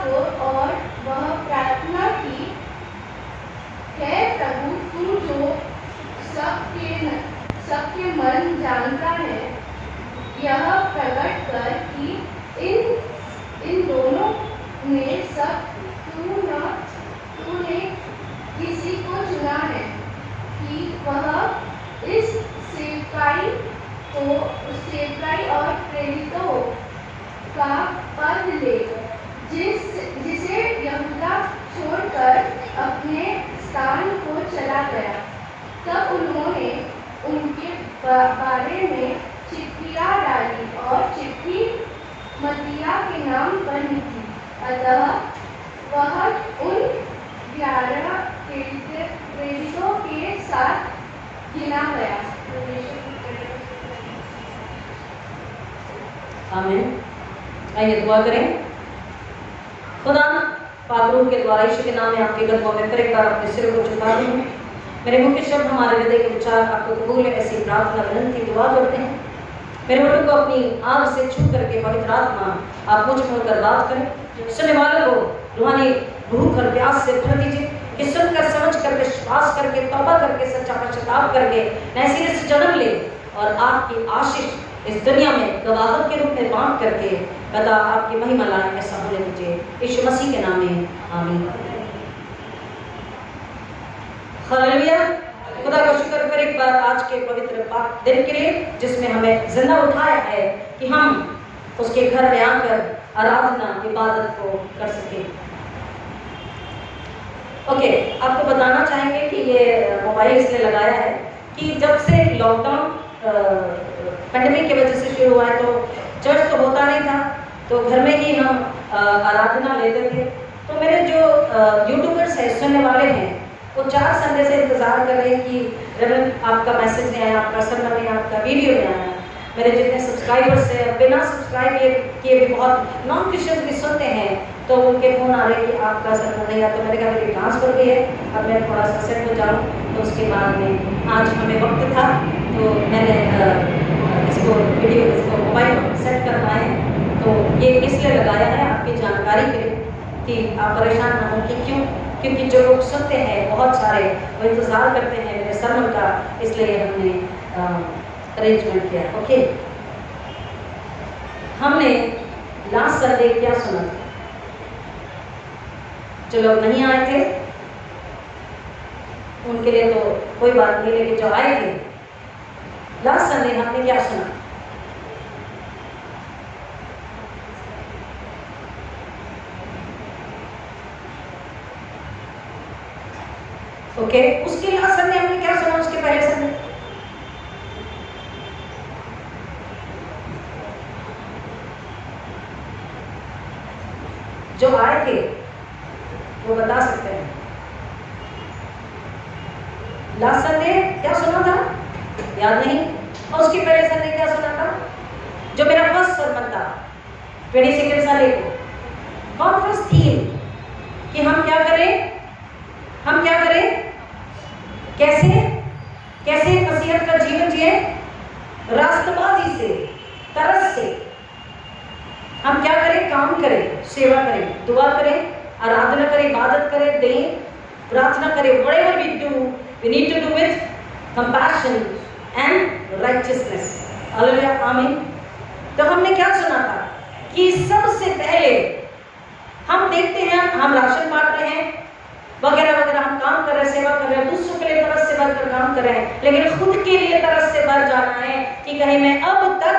को और वह प्रार्थना की, हे प्रभु, तू जो सबके मन जानता है, यह प्रकट कर कि इन दोनों में सब तूने किसी को चुना है कि वह इस सेवकाई और प्रेरितों का पद ले, जिसे यहूदा छोड़कर अपने स्थान को चला गया। तब उन्होंने उनके बारे में चिट्ठियाँ डाली और चिट्ठी मत्तिया के नाम पर लिखी। अतः वह उन 11 प्रेरितों के साथ गिना गया। आमीन। आइए दुआ करें। खुदा पाक रूह के द्वारा यीशु के नाम में आपके कदमों में फिर एक बार अपने सिर को झुका रही हूँ। मेरे मुख्य शब्द, हमारे हृदय के विचार आपको कबूल है, ऐसी प्रार्थना विनती दुआ करते हैं। मेरे होठों को अपनी आँख से छू करके पवित्र आत्मा आप मुझ में होकर बात करें। सुनने वालों को रूहानी भूख और प्यास से भर दीजिए कि सुनकर, समझ कर, विश्वास करके, तौबा करके, सच्चा पश्चाताप करके नए सिरे से जन्म ले और आपकी आशीष इस दुनिया में गवाहों के रूप में बांट करके बता आपकी महिमा लाए। ऐसा होने दीजिए यीशु मसीह के नाम में, आमीन। हालेलुया। खुदा का शुक्र फिर एक बार आज के पवित्र पाक दिन के लिए, जिसमें हमें जिंदा उठाया है कि हम उसके घर में आकर आराधना इबादत को कर सके। ओके, आपको बताना चाहेंगे कि ये मोबाइल इसलिए लगाया है कि जब से लॉकडाउन पैंडेमिक की वजह से शुरू हुआ है तो चर्च तो होता नहीं था, तो घर में ही हम आराधना लेते थे। तो मेरे जो यूट्यूबर्स हैं, सुनने वाले हैं, वो 4 संडे से इंतजार कर रहे हैं कि रेवरेंड आपका मैसेज नहीं आया, आपका सर्मन नहीं आया, आपका वीडियो नहीं आया। मेरे जितने सब्सक्राइबर्स हैं, बिना सब्सक्राइब किए भी बहुत नॉन क्रिश्चियंस भी सुनते हैं, तो उनके फ़ोन आ रहे हैं कि आपका सर्मन नहीं आया। तो मैंने कहा मेरी ट्रांसफ़र भी है, अब मैं थोड़ा सा सेट हो जाऊँ। तो उसके बाद में आज हमें वक्त था तो मैंने इसको मोबाइल सेट कर पाए। तो ये इसलिए लगाया है आपकी जानकारी के लिए कि आप परेशान ना हो कि क्यों, क्योंकि जो लोग सुनते हैं बहुत सारे, वो इंतज़ार करते हैं मेरे सर्मन का, इसलिए हमने अरेंजमेंट किया। ओके, हमने लास्ट संडे क्या सुना? जो लोग नहीं आए थे उनके लिए तो कोई बात नहीं, लेकिन जो आए थे लास्ट संडे हमने क्या सुना? ओके, उसके लास्ट संडे हमने क्या सुना? उसके पहले संडे जो आए थे वो बता सकते हैं। लास्ट संडे क्या सुना था? याद नहीं। और उसके पहले संडे क्या सुना था? जो मेरा फर्स्ट सर्मन था 22 संडे को, कॉन्फ्रेंस थीम कि हम क्या करें, हम क्या करें, कैसे कैसे मसीहत का जीवन जिए, रास्तबाजी से, तरस से। हम क्या करें? काम करें, सेवा करें, दुआ करें, आराधना करें, इबादत करें, दें, प्रार्थना करें। whatever we do, we need to do with compassion and righteousness. Hallelujah, आमीन। तो हमने क्या सुना था कि सबसे पहले हम देखते हैं, हम राशन बांट रहे हैं, वगैरह वगैरह, हम काम कर रहे हैं, सेवा कर रहे हैं, दूसरों के लिए तरस से भरकर काम कर रहे हैं, लेकिन खुद के लिए तरस से भर जाना है कि कहीं मैं अब तक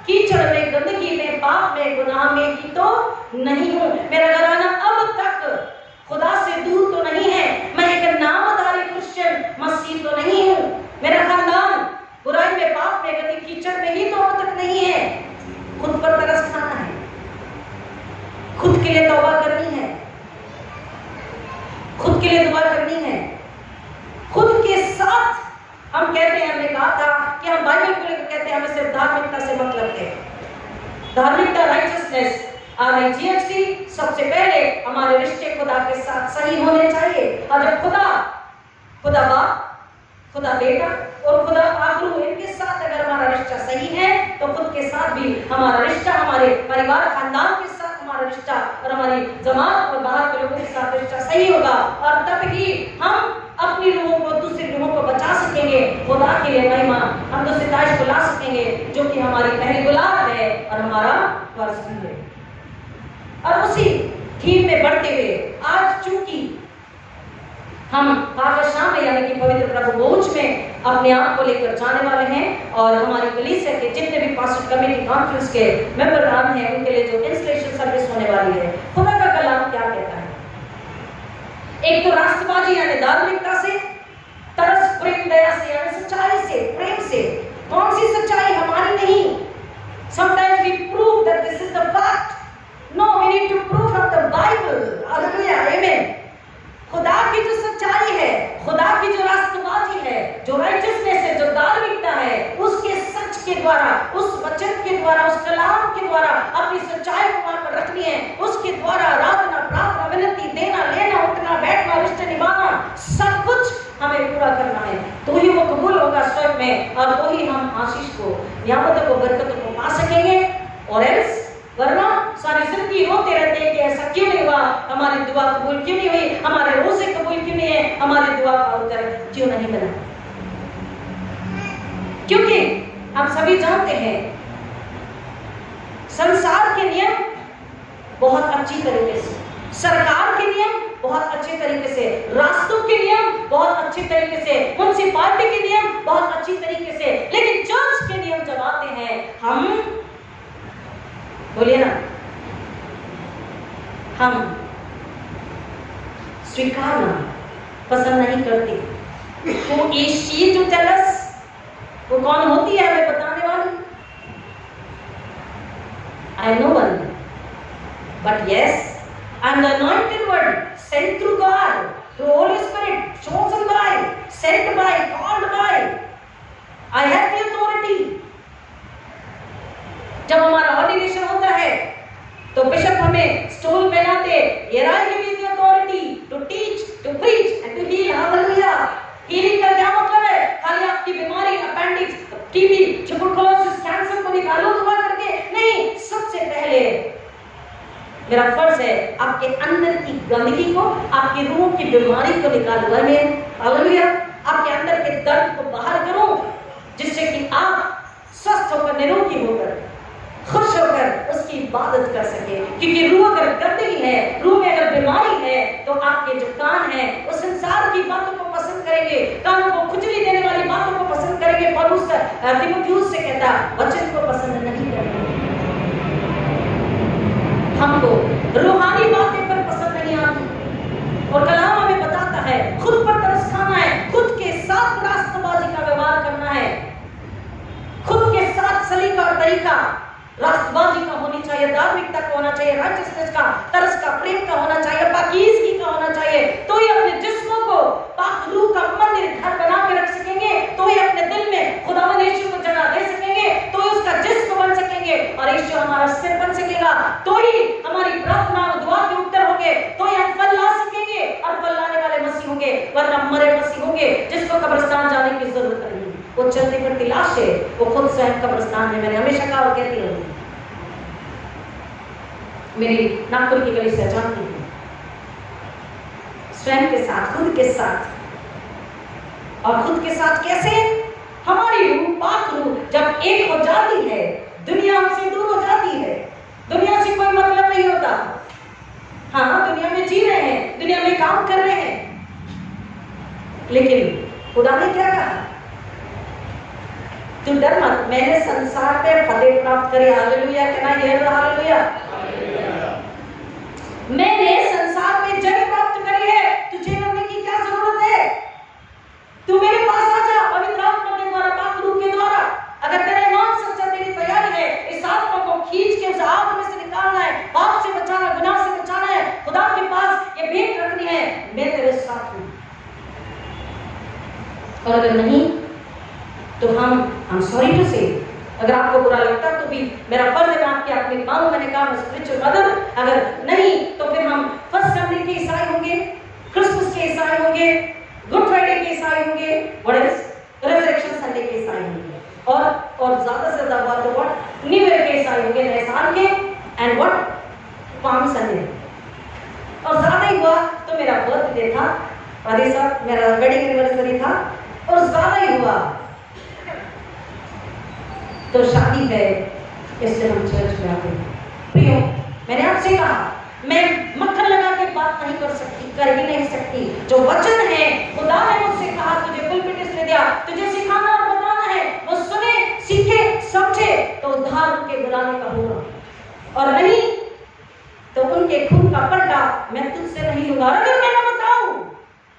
कीचड़ में, गंदगी में, पाप में, गुनाह में ही तो नहीं हूँ। मेरा घराना अब तक खुदा से दूर तो नहीं है। मैं एक नामधारी क्रिश्चियन मसीह तो नहीं हूँ। मेरा खानदान बुराई में, पाप में, गंदगी, कीचड़ में ही तो अब तक नहीं है। खुद पर तरस खाना है, खुद के लिए तौबा करनी है, खुद के लिए दुआ करनी है, खुद के साथ। हम कहते हैं, हमने कहा था कि हम बाइबल को लेकर कहते हैं हमें सिर्फ धार्मिकता से मतलब है। धार्मिकता, राइचियसनेस, RIGHT, सबसे पहले हमारे रिश्ते खुदा के साथ सही होने चाहिए। और जब खुदा बाप, खुदा बेटा और खुदा आखिर इनके साथ अगर हमारा रिश्ता सही है, तो खुद के साथ भी हमारा रिश्ता, हमारे परिवार, खानदान के साथ हमारा हमारा रिश्ता और हमारी जमात और बाहर के लोगों के साथ रिश्ता सही होगा, और तब ही हम अपनी रूहों को, दूसरी रूहों को बचा सकेंगे। खुदा के लिए महिमा, हम तो सिताइश को ला सकेंगे जो कि हमारी पहली गुलाब है और हमारा फर्ज भी है। और उसी थीम में बढ़ते हुए आज चूंकि हम पाकशाह में यानी कि पवित्र प्रभु भोज में अपने आप को लेकर जाने वाले हैं, और हमारी कलीसिया के जितने भी पास्टर कमेटी कॉन्फ्रेंस के मेंबरान हैं उनके लिए जो इंस्टॉलेशन सर्विस होने वाली है, खुदा का कलाम क्या कहता है। एक तो राष्ट्रवादी यानी धार्मिकता से, तरस प्रेम दया से यानी सच्चाई से, प्रेम से। कौन सी सच्चाई? हमारी नहीं। Sometimes we prove that this is the fact. No, we need to prove from the Bible. Hallelujah, amen. खुदा की जो सच्चाई है, खुदा की जो राष्ट्रवादी है, जो राइटियसनेस है, जो धार्मिकता है, उसके सच के द्वारा, उस वचन के द्वारा, उस कलाम के द्वारा अपनी सच्चाई को वहां पर रखनी है। उसके द्वारा आराधना, प्रार्थना, विनती, देना, लेना, उठना, बैठना, रिश्ते निभाना, सब कुछ हमें पूरा करना है। तो ही वो कबूल होगा स्वर्ग में, और तो ही हम आशीष को, नियामतों को, बरकतों को पा सकेंगे। और एल्स वरना सारी जिंदगी रोते रहते हैं कि ऐसा क्यों नहीं हुआ, हमारी दुआ कबूल क्यों नहीं हुई, हमारे रोजे कबूल क्यों नहीं है, हमारी दुआ का उत्तर क्यों नहीं मिला। क्योंकि हम सभी जानते हैं संसार के नियम बहुत अच्छी तरीके से, सरकार के नियम बहुत अच्छे तरीके से, रास्तों के नियम बहुत अच्छे तरीके से, म्युनिसिपैलिटी के नियम बहुत अच्छी तरीके से, लेकिन चर्च के नियम जब आते हैं, हम बोलिए ना, हम स्वीकारना पसंद नहीं करते। वो इस चीज जो चलस वो कौन होती है हमें बताने वाली? I know one, but yes, I'm the anointed one, sent through God, through Holy Spirit, chosen by, sent by, called by. I have the authority. जब हमारा ऑर्डिनेशन होता है तो बिशप हमें स्टूल पहनाते, Here I give you the authority to teach, to preach and to heal. Hallelujah. Healing का क्या मतलब है? खाली आपकी बीमारी, अपेंडिक्स, टीबी, ट्यूबरकुलोसिस, कैंसर को निकालो दुआ करके नहीं। सबसे पहले मेरा फर्ज है आपके अंदर की गंदगी को, आपकी रूह की बीमारी को निकालूंगा मैं। हालेलुया। आपके अंदर के दर्द को बाहर करो, जिससे कि आप स्वस्थ होकर, निरोगी होकर, खुश होकर उसकी इबादत कर सके। क्योंकि रूह अगर गंदगी है, रूह में अगर बीमारी है, तो आपके जो कान हैं वो संसार की बातों को पसंद करेंगे, कानों को खुजली देने वाली बातों को पसंद करेंगे। पौलुस तीमुथियुस से कहता वचन को पसंद नहीं करेंगे। हमको रूहानी बातें पर पसंद नहीं आती, और कलाम हमें बताता है खुद पर तरस खाना है, खुद के साथ रास्तबाजी का व्यवहार करना है, खुद के साथ सलीका और तरीका राष्ट्रवादी का होनी चाहिए, धार्मिकता का होना चाहिए, राइटियसनेस का, तरस का, प्रेम का होना चाहिए, पाकीज़गी का होना चाहिए। तो ही अपने जिस्मों को पाक रूह का मंदिर घर बना के रख सकेंगे, तो ही अपने दिल में खुदावंद यीशु को जगह दे सकेंगे, तो ही उसका जिस्म बन सकेंगे और यीशु हमारा सिर बन सकेगा, तो ही हमारी प्रार्थना और दुआ के उत्तर होंगे, तो ही हम फल ला सकेंगे और फल लाने वाले मसीह होंगे, वरना मरे मसीह होंगे जिसको कब्रिस्तान जाने की जरूरत नहीं। वो चलती फिरती लाश है, वो खुद स्वयं कब्रिस्तान में। मैंने हमेशा कहा और कहती हूँ, मेरी नागपुर की गली से जानती हूँ, स्वयं के साथ, खुद के साथ, और खुद के साथ कैसे? हमारी रूह, पाक रूह जब एक हो जाती है, दुनिया हमसे दूर हो जाती है, दुनिया से कोई मतलब नहीं होता। हाँ, दुनिया में जी रहे हैं, दुनिया में काम कर रहे हैं, लेकिन खुदा ने क्या कहा? तू डर मत, मैंने संसार पे फतेह प्राप्त करी। हालेलुया। कहना ये हालेलुया। मैंने संसार में जय प्राप्त करी है, तुझे करने की क्या जरूरत है? तू मेरे पास आ जा, पवित्र आत्मा के द्वारा, पाक रूह के द्वारा। अगर तेरा ईमान सच्चा, तेरी तैयारी है इस आत्मा को खींच के उस आग में से निकालना है, पाप से बचाना, गुनाह से बचाना है, खुदा के पास ये भेंट रखनी है, मैं तेरे साथ हूं। और अगर नहीं तो हम सॉरी टू से, अगर आपको बुरा लगता तो भी मेरा फर्ज है मैं आपकी आत्मिक मां हूं। मैंने कहा मैं स्पिरिचुअल मदर, अगर नहीं तो फिर हम फर्स्ट संडे के ईसाई होंगे, क्रिसमस के ईसाई होंगे, गुड फ्राइडे के ईसाई होंगे, व्हाट एल्स, रिजरेक्शन संडे के ईसाई होंगे, और ज्यादा से ज्यादा तो व्हाट, न्यू ईयर के ईसाई होंगे, नए साल के, एंड व्हाट, पाम संडे, और ज्यादा ही हुआ तो मेरा बर्थडे था, आदि साहब मेरा वेडिंग एनिवर्सरी था, और ज्यादा ही हुआ तो शादी है, इसलिए हम चर्च में आते हैं। प्रियो, मैंने आपसे कहा मैं मक्खन लगा के बात नहीं कर सकती, कर ही नहीं सकती। जो वचन है, खुदा ने मुझसे कहा तुझे पुलपिट इसलिए दिया, तुझे सिखाना और बताना है, वो सुने, सीखे, समझे तो उद्धार उनके बुलाने का होगा, और नहीं तो उनके खून का पलटा मैं तुझसे नहीं लूंगा। अगर मैं ना बताऊं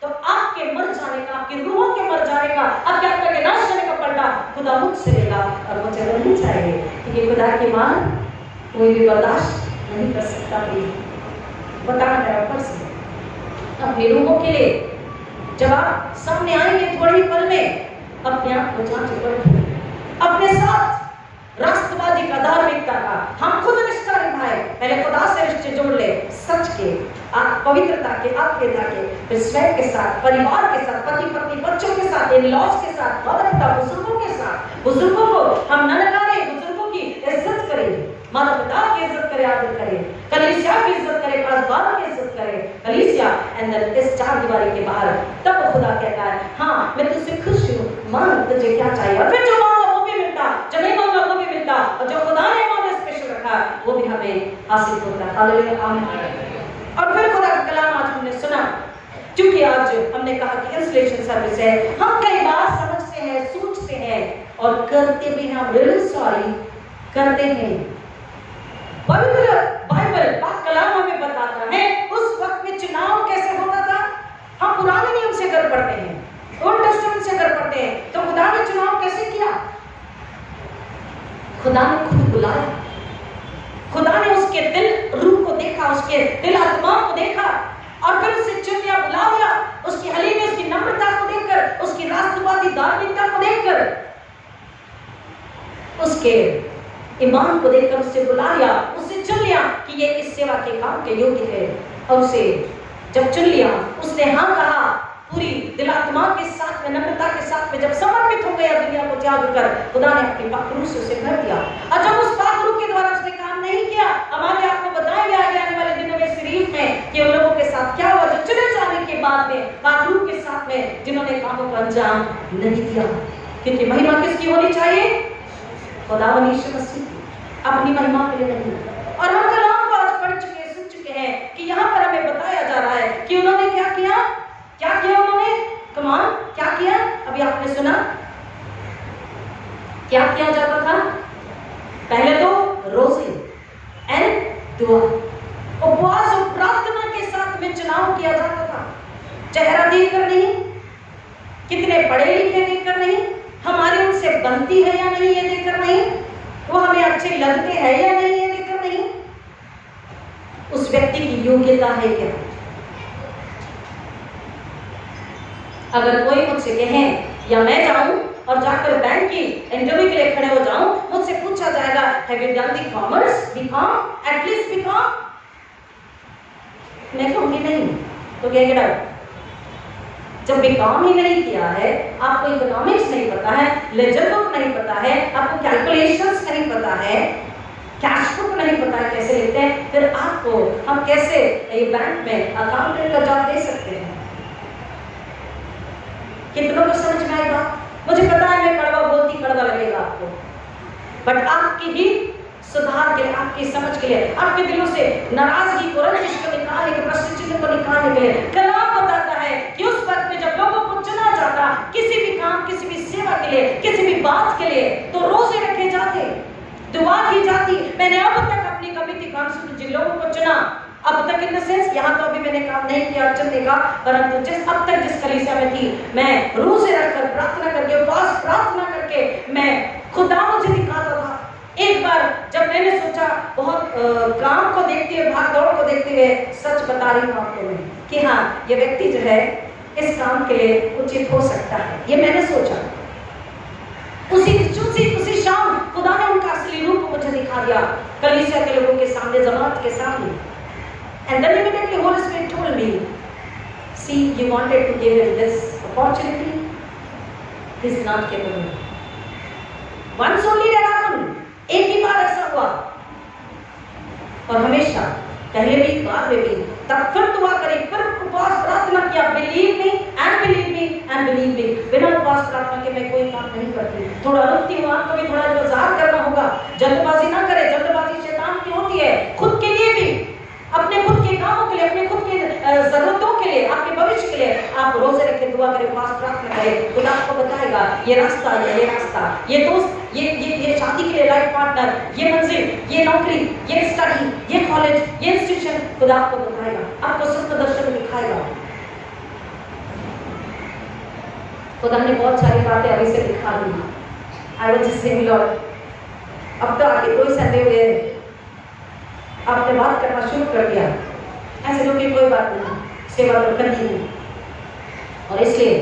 तो आपके मर जाने का, आपकी रूहों के मर जाने का, आपके आत्मा के नाश होने का पलटा खुदा मुझसे लेगा, और मुझे नहीं चाहिए, क्योंकि खुदा की मान कोई भी बर्दाश्त नहीं कर सकता। बताना मेरा फर्ज है। अपने रूहों के लिए जब आप सामने आएंगे थोड़ी ही पल में, अपने आप को जांच कर, अपने साथ राष्ट्रवादी का, धार्मिकता का हम खुद रिश्ता निभाए, पहले खुदा से रिश्ते जोड़ ले, सच के, पवित्रता के, आत्मीयता के, फिर स्वयं के साथ, परिवार के साथ, पति पत्नी बच्चों के साथ, इन-लॉज के साथ, माता पिता बुजुर्गों के साथ। बुजुर्गों को हम न नकारें, बुजुर्गों की इज्जत करें, माता पिता की इज्जत करें, आदर करें, कलीसिया की इज्जत करें, पासवान की इज्जत करें, कलीसिया एंड इस चार दीवारी के बाहर। तब खुदा कहता है हाँ मैं तुझसे खुश हूँ, मांग तुझे क्या चाहिए, और फिर जो मांगा वो भी मिलता, जो नहीं मांगा वो भी मिलता, और जो खुदा ने हमारे स्पेशल रखा वो भी हमें हासिल होता है। हालेलुया, आमीन। और फिर खुदा का कलाम आज हमने सुना, क्योंकि आज हमने कहा कि इंस्टॉलेशन सर्विस है, हम कई बार समझते हैं, सोचते हैं और करते भी हैं, रियली सॉरी करते हैं। पवित्र बाइबल पाक कलाम हमें बताता है उस वक्त में चुनाव कैसे होता था। हम पुराने नियम से अगर पढ़ते हैं, ओल्ड टेस्टामेंट से अगर पढ़ते हैं, तो खुदा ने चुनाव कैसे किया? खुदा ने खुद बुलाया, खुदा ने उसके दिल रूह को देखा, उसके दिल आत्मा को देखा, और फिर उसे चुन लिया, बुला लिया, उसकी हलीमी, उसकी नम्रता को देखकर, उसकी राष्ट्रवादी धार्मिकता को देखकर, उसके ईमान को देखकर उसे बुला लिया, उसे चुन लिया कि ये इस सेवा के काम के योग्य है। और उसे जब चुन लिया, उसने हाँ कहा, पूरी दिल आत्मा के साथ में, नम्रता के साथ में जब समर्पित हो गया दुनिया को त्याग कर, खुदा ने अपनी पाक रूह से उसे भर दिया। और जब उस पाक रूह के द्वारा उसने काम नहीं किया, हमारे आपको बताया गया आने वाले दिनों में सीरीज में कि उन लोगों के साथ क्या हुआ जो चुने जाने के बाद में पाक रूह के साथ में जिन्होंने कामों को अंजाम नहीं दिया। क्योंकि महिमा किसकी होनी चाहिए? खुदावंद यीशु मसीह, अपनी महिमा के लिए नहीं। और हम कलाम को आज पढ़ चुके, सुन चुके हैं कि यहाँ पर हमें बताया जा रहा है कि उन्होंने क्या किया, क्या किया उन्होंने, कमान क्या किया? अभी आपने सुना क्या किया जाता था? पहले तो रोजे एंड दुआ, उपवास और प्रार्थना के साथ में चुनाव किया जाता था। चेहरा देखकर नहीं, कितने पढ़े लिखे देखकर नहीं, हमारी उनसे बनती है या नहीं ये देखकर नहीं, वो हमें अच्छे लगते हैं या नहीं ये देखकर नहीं, उस व्यक्ति की योग्यता है क्या। अगर कोई मुझसे कहे या मैं जाऊं और जाकर बैंक की इंटरव्यू के लिए खड़े हो जाऊं, मुझसे पूछा जाएगा have you done the commerce, BCom, at least BCom, मैं कहूंगी नहीं, तो क्या कहना, जब बीकॉम ही नहीं किया है, आपको इकोनॉमिक्स नहीं पता है, लेजर बुक नहीं पता है, आपको कैलकुलेशंस नहीं पता है, कैश बुक नहीं पता है कैसे लेते हैं, फिर आपको हम कैसे ये बैंक में अकाउंटेंट का जॉब दे सकते हैं? कितनों को समझ में आई बात? मुझे पता है मैं कड़वा बोलती, कड़वा लगेगा आपको, बट आपकी ही सुधार के लिए, आपकी समझ के लिए, आपके दिलों से नाराजगी को, रंजिश को निकालने के, प्रश्न चिन्ह को निकालने के लिए कलाम बताता है कि उस वक्त में जब लोगों को चुना जाता किसी भी काम, किसी भी सेवा के लिए, किसी भी बात के लिए, तो रोजे रखे जाते, दुआ की जाती। मैंने अब तक अपनी कमिटी काउंसिल जिन लोगों को चुना, अब तक इन द सेंस यहाँ तो अभी मैंने काम नहीं किया चुनने का, परंतु जिस अब तक जिस कलीसिया में थी, मैं रोजे रखकर प्रार्थना करके, उपवास प्रार्थना करके मैं खुदा मुझे दिखाता था। एक बार जब मैंने सोचा बहुत काम को देखते हुए, भाग दौड़ को देखते हुए, सच बता रही हूँ आपको मैं कि हाँ ये व्यक्ति जो है इस काम के लिए उचित हो सकता है, ये मैंने सोचा। उसी शाम खुदा ने उनका असली रूप मुझे दिखा दिया कलीसिया के लोगों के सामने, जमात के सामने। And then immediately Holy Spirit told me, see, you wanted to give him this opportunity, he's not capable. Once only that happened, एक ही बार ऐसा हुआ, और हमेशा पहले भी बाद में भी। तब फिर दुआ करी, फिर उपवास प्रार्थना किया, believe me and believe me and believe me. बिना उपवास प्रार्थना के मैं कोई काम नहीं करती। थोड़ा रुकती हूँ, आपको भी थोड़ा इंतजार करना होगा। जल्दबाजी ना करें, जल्दबाजी शैतान की होती है। खुद के लिए भी, अपने खुद के कामों के लिए, अपने खुद के जरूरतों के लिए, आपके भविष्य के लिए आप रोजे रखें, दुआ करें, उपवास प्रार्थना करें। खुदा आपको बताएगा ये रास्ता है, ये रास्ता, ये दोस्त, ये शादी के लिए लाइफ पार्टनर, ये मंजिल, ये नौकरी, ये स्टडी, ये कॉलेज, ये इंस्टीट्यूशन, खुदा आपको बताएगा, आपको सत्य दर्शन दिखाएगा। खुदा ने बहुत सारी बातें अभी से दिखा दी। I was just saying Lord, अब तो आगे कोई संदेह हुए, आपने बात करना शुरू कर दिया, ऐसे लोग की कोई बात नहीं, सेवा तो करनी है। और इसलिए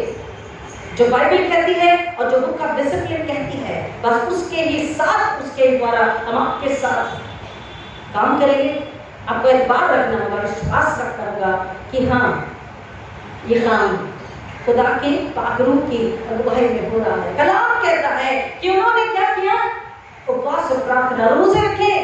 जो बाइबल कहती है और जो बुक ऑफ डिसिप्लिन कहती है, बस उसके ही साथ, उसके द्वारा हम आपके साथ काम करेंगे। आपको एक बात रखना होगा, विश्वास रखना होगा कि हाँ, ये काम खुदा की पाकरू की अगुवाई में हो रहा है। कलाम कहता है कि उन्होंने क्या किया, उपवास और प्रार्थना, रोजे रखे,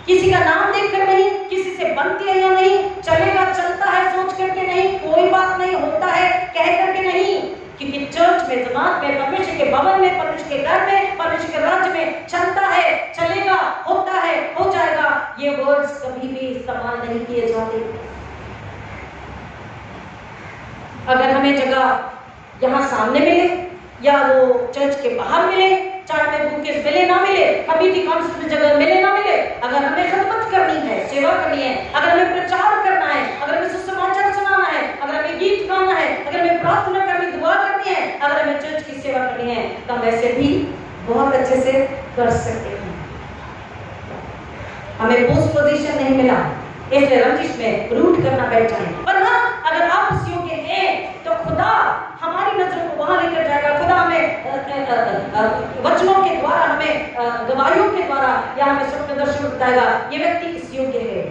किसी का नाम देखकर नहीं, किसी से बनती है या नहीं, चलेगा चलता है सोच करके नहीं, कोई बात नहीं, होता है कह करके नहीं, क्योंकि चर्च में, जमात में, परमेश्वर के भवन में, परमेश्वर के घर में, परमेश्वर के राज्य में चलता है, चलेगा, होता है, हो जाएगा, ये वर्ड्स कभी भी इस्तेमाल नहीं किए जाते। अगर हमें जगह यहाँ सामने मिले या वो चर्च के बाहर मिले, चाहे में बुकेस मिले ना मिले, कभी भी कॉन्सर्ट में जगह मिले ना मिले, अगर हमें खिदमत करनी है, सेवा करनी है, अगर हमें प्रचार करना है, अगर हमें सुसमाचार सुनाना है, अगर हमें गीत गाना है, अगर हमें प्रार्थना करनी, दुआ करनी है, अगर हमें चर्च की सेवा करनी है, तो हम वैसे भी बहुत अच्छे से कर सकते हैं। हमें पोस्ट पोजीशन नहीं मिला, इसलिए रंजिश में रूट करना बैठ जाए, पर हाँ, अगर आप उस योग्य हैं तो खुदा हमारी नजर को वहां लेकर जाएगा। खुदा हमें वचनों के द्वारा, हमें गवाहियों के द्वारा या हमें सत्य दर्शन बताएगा, ये व्यक्ति इस योग्य है।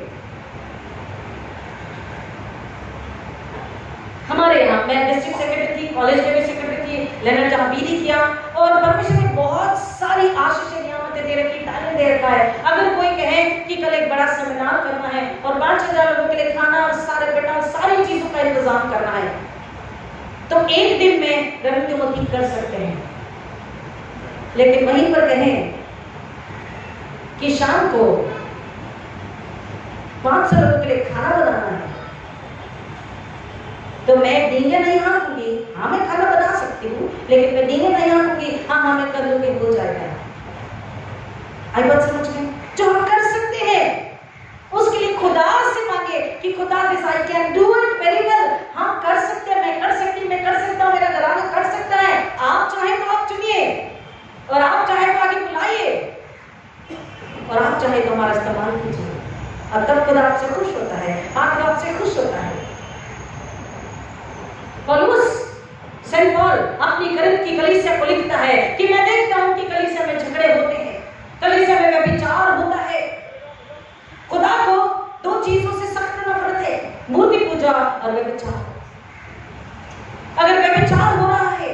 हमारे यहाँ मैं डिस्ट्रिक्ट सेक्रेटरी थी, कॉलेज में भी सेक्रेटरी थी, लेनर जहाँ बीडी किया, और परमेश्वर ने बहुत सारी आशीषें नियामतें दे रखी, टैलेंट दे रखा है। अगर कोई कहे कि कल एक बड़ा सेमिनार करना है और 5000 लोगों के लिए खाना और सारे बेटा सारी चीजों का इंतजाम करना है, तो एक दिन में रविंद्रमती कर सकते हैं। लेकिन वहीं पर कहें कि शाम को 500 लोगों के लिए खाना बनाना है, तो मैं डींगे नहीं हाँकूंगी, हाँ मैं खाना बना सकती हूँ, लेकिन मैं डींगे नहीं हाँकूंगी, हाँ मैं कर लूंगी, हो जाएगा। आई बात समझ में? जो हम कर सकते हैं उसके लिए खुदा से मांगे कि खुदा this I can do it very well. हाँ कर सकते हैं, मैं कर सकती हूँ, मैं कर सकता हूँ, मेरा घराना कर सकता है। आप चाहे तो आप चुनिए, और आप चाहे तो आगे बुलाइए, और आप चाहे तो हमारा इस्तेमाल कीजिए, और तब खुदा आपसे खुश होता है, आखिर आपसे खुश होता है। पौलुस, सेंट पॉल अपनी करिन्थ की कलीसिया को लिखता है कि मैं देखता हूं कि कलीसिया में झगड़े होते हैं, कलीसिया में व्यभिचार होता है। खुदा को दो चीजों से सख्त नफरत है, मूर्ति पूजा और व्यभिचार। अगर व्यभिचार हो रहा है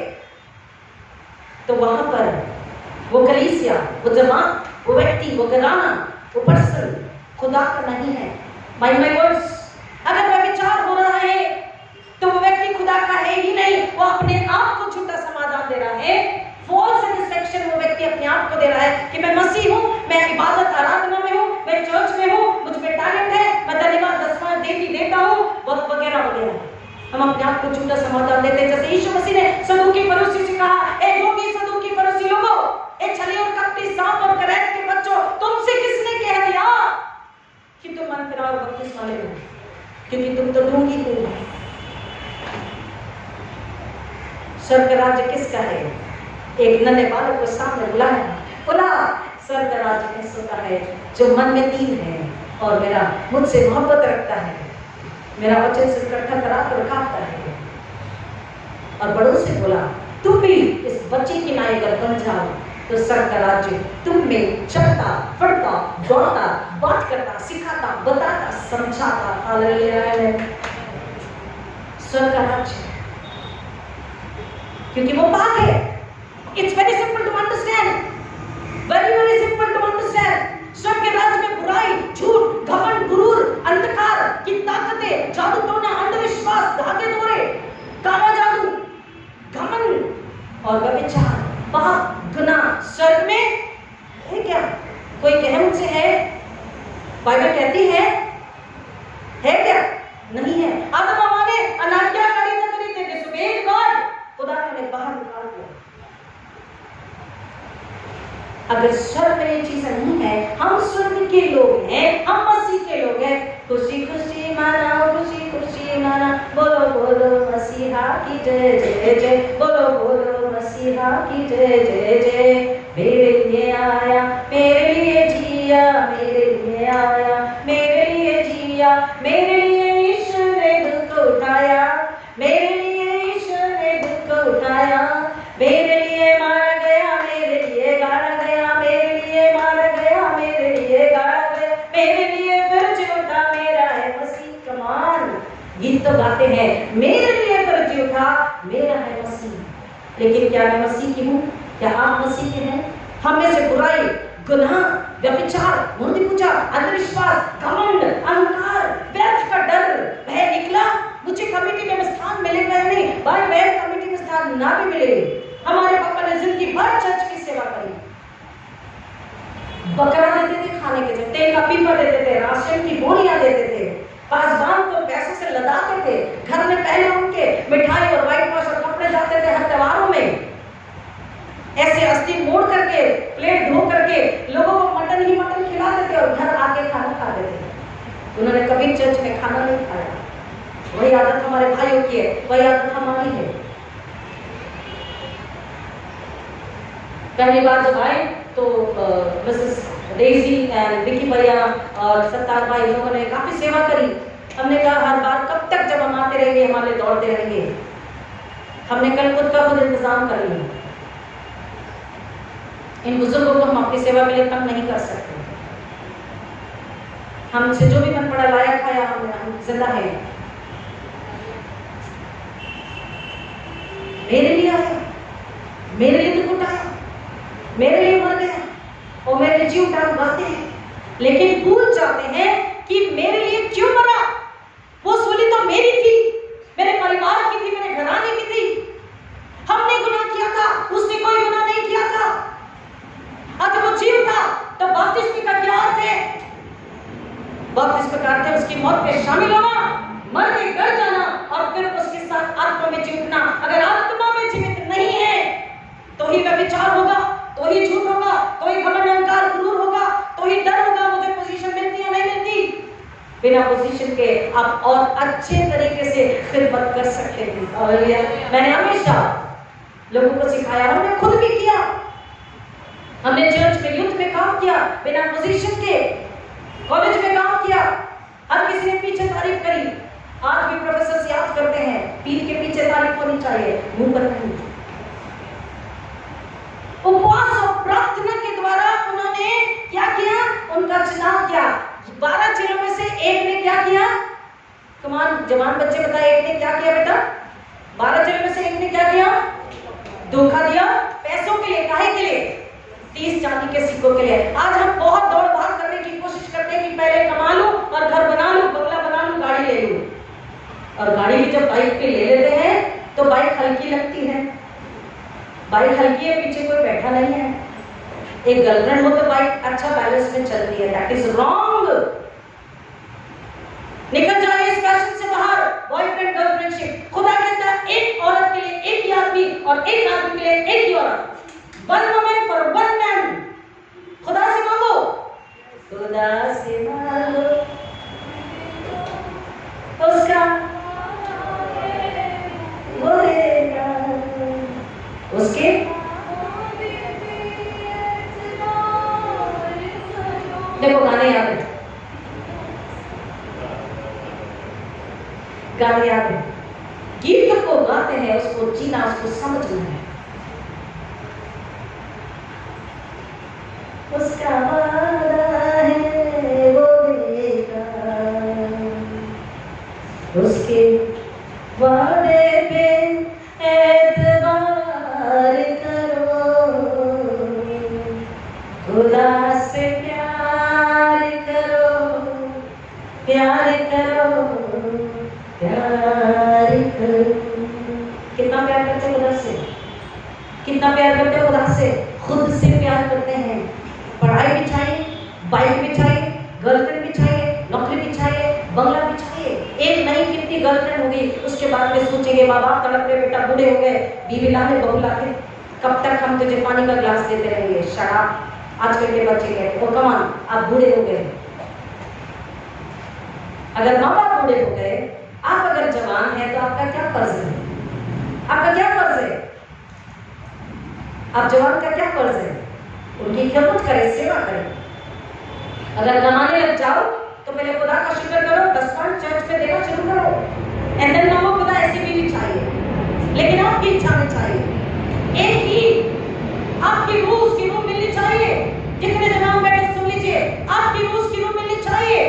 तो वहां पर वो कलीसिया, वो जमात, वो व्यक्ति, वो घराना, वो पर्सन खुदा का नहीं है। माइंड माय वर्ड्स, अगर व्यभिचार हो रहा है तो वो व्यक्ति खुदा का है ही नहीं, वो अपने आप को झूठा समाधान दे रहा है। फॉल्स सैटिस्फैक्शन वो व्यक्ति अपने आप को दे रहा है कि मैं मसीह हूँ, मैं इबादत आराधना में हूँ, मैं चर्च में हूँ, मुझ में टैलेंट है, मैं धन्यवाद 10वां देता हूँ, वगैरह वगैरह। हम अपने आप को झूठा समाधान देते हैं। जैसे यीशु मसीह ने सदूकी फरीसी से कहा, ए धोखे सदूकी फरीसी लोगों, ए छली और कपटी सांप और करैत के बच्चों, तुमसे किसने कह दिया कि तुम मन फिराओ और बपतिस्मा ले लो, क्योंकि तुम तो ढूंढी हो। स्वर्ग राज्य किसका है? एक नन्हे बालक को सामने बुलाया, बोला स्वर्ग राज्य किसका है? जो मन में दीन है और मेरा मुझसे मोहब्बत रखता है, मेरा वचन से इकट्ठा करा कर खाता है। और बड़ों से बोला, तुम भी इस बच्चे की नाई अगर बन जाओ तो स्वर्ग राज्य तुम में चलता, पढ़ता, दौड़ता, बात करता, सिखाता, बताता, समझाता। हालेलुया। स्वर्ग राज्य, क्योंकि वो बात है। It's very simple to understand. Very simple to understand. स्वर्ग के राज्य में बुराई, झूठ, घमंड, गुरूर, बाइबल कहती है क्या? नहीं है। आदम हवा ने अनाज्ञाकारी नगरी थे, disobeyed God, खुदा ने उन्हें बाहर निकाल दिया। अगर स्वर्ग में ये चीज नहीं है, हम स्वर्ग के लोग हैं, हम मसीह के लोग हैं, खुशी खुशी मनाओ, खुशी खुशी मनाओ, बोलो बोलो मसीहा की जय जय जय, बोलो बोलो मसीहा की जय जय जय। मेरे लिए आया, मेरे लिए जिया, मेरे लिए आया, मेरे लिए जिया, मेरे लिए ईश्वर ने दुख उठाया, मेरे लिए ईश्वर ने दुख उठाया, मेरे लिए मारा गया, मेरे लिए गाड़ा गया, मेरे लिए मारा गया, मेरे लिए गाड़ा गया, मेरे लिए फिर जी उठा, मेरा है मसीह। कमान गीत तो गाते हैं, मेरे लिए फिर जी उठा, मेरा है मसीह। लेकिन क्या मैं मसीह की हूँ? क्या आप मसीह के हैं? हम में से बुराई, गुनाह, व्यभिचार, मूर्ति पूजा, अंधविश्वास, घमंड, अहंकार, व्यर्थ का डर, भय निकला। मुझे कमेटी में स्थान मिलेगा या नहीं? भाई बहन, कमेटी में स्थान ना भी मिले, हमारे पापा ने जिंदगी भर चर्च की सेवा करी। बकरा देते थे खाने के लिए, तेल का पीपा देते थे, राशन की बोरियां देते थे, पासबान को पैसों से लदाते थे, घर में पहले उनके मिठाई और व्हाइट वॉश और कपड़े जाते थे हर त्योहारों में। ऐसे अस्थि मोड़ करके, प्लेट धो करके लोगों को मटन ही मटन खिलाते थे और घर आके खाना खाते थे। उन्होंने कभी चर्च में खाना नहीं खाया। वही आदत हमारे भाइयों की है, वही आदत हमारी है। पहली बार जब आए तो मिसेस डेजी एंड विकी भैया और सत्तार भाई लोगों ने काफी सेवा करी। हमने कहा हर बार कब तक जब हम आते रहेंगे, हमारे दौड़ते रहेंगे। हमने कल खुद का खुद इंतजाम कर लिया। इन बुजुर्गों को हम अपनी सेवा के लिए तंग नहीं कर सकते। हमसे जो भी मन पड़ा लाया खाया, हम जिंदा है। मेरे लिए आया, मेरे लिए दुख उठाया, मेरे लिए मर गया और मेरे लिए जी उठा उठाते हैं, लेकिन भूल जाते हैं कि मेरे लिए क्यों मरा। वो सूली तो मेरी थी, मेरे परिवार की थी, मेरे घराने की थी। हमने गुनाह किया था, उसने कोई गुनाह नहीं किया था। अगर वो जी उठा तो बपतिस्मे का क्या अर्थ है? बपतिस्मे का अर्थ है उसकी मौत में शामिल होना, मर के गल जाना और फिर उसके साथ आत्मा में जी उठना। अगर आत्मा में जीवित नहीं है तो ही व्यभिचार होगा, तो ही झूठ होगा, तो ही घमंड, अहंकार, क्रूर होगा, तो ही डर होगा मुझे पोजीशन मिलती है नहीं मिलती। बिना पोजीशन के आप और अच्छे तरीके से खिदमत कर सकते हैं। मैंने हमेशा लोगों को सिखाया, हमने खुद भी किया। हमने चर्च में, यूथ में काम किया बिना पोजीशन के, कॉलेज में काम किया, हर किसी ने पीछे तारीफ करी। आज भी प्रोफेसर याद करते हैं, पीठ के पीछे तारीफ होनी चाहिए, मुंह पर नहीं। उपवास और प्रार्थना के द्वारा उन्होंने क्या किया? उनका चुनाव किया। 12 चेलों में से एक ने क्या किया? कमान जवान बच्चे बताए, एक ने क्या किया बेटा? 12 चेलों में से एक ने क्या किया? धोखा दिया। पैसों के लिए, काहे के लिए? 30 चांदी के सिक्कों के लिए। आज हम बहुत दौड़ भाग करने की कोशिश करते हैं कि पहले कमा लूं और घर बना लूं, बंगला बना लूं, गाड़ी ले लूं। और गाड़ी भी जब बाइक पे ले लेते हैं तो बाइक हल्की लगती है। बाइक हल्की है, पीछे कोई बैठा नहीं है। एक गर्लफ्रेंड हो तो बाइक अच्छा बैलेंस में चलती है। That is wrong. निकल जाए इस फैशन से बाहर। बॉयफ्रेंड गर्लफ्रेंडशिप, खुदा कहता है एक औरत के लिए एक ही आदमी और एक आदमी के लिए एक ही औरत। One woman for one man। खुदा से मांगो, खुदा से मांगो, उसका वो देगा, उसके देखो गाने याद है, गाने याद है। गीत को गाते हैं, उसको जीना, उसको समझना है। उसका वादा है वो देगा, उसके वादे पे एतबार करो, खुदा से प्यार करो, प्यार करो, प्यार करो। कितना प्यार करते हैं खुदा से? कितना प्यार करते हैं खुदा से? खुद से प्यार करते हैं। पढ़ाई भी चाहिए, बाइक भी चाहिए, गर्लफ्रेंड भी चाहिए, खत्म हो गई, उसके बाद में सोचेंगे माँ बाप तड़प रहे, बेटा बूढ़े हो गए, बीवी ला ले, बहू ला के, कब तक हम तुझे पानी का गिलास देते रहेंगे? शराब। आजकल के बच्चे कहते हैं कमान आप बूढ़े हो गए। अगर माँ बाप बूढ़े हो गए, आप अगर जवान हैं तो आपका क्या फर्ज है? आपका क्या फर्ज है? आप जवान का क्या फर्ज है? उनकी खिदमत करें, सेवा करें। अगर कमाने लग जाओ तो पहले खुदा का शुक्र करो, 10 पाउंड चर्च में देना शुरू करो, एंड देन मांगो खुदा ऐसी बीवी चाहिए, लेकिन आपकी इच्छा में चाहिए। एक ही आपकी रूह उसकी रूह मिलनी चाहिए। जितने जनाब बैठे सुन लीजिए, आपकी रूह उसकी रूह मिलनी चाहिए।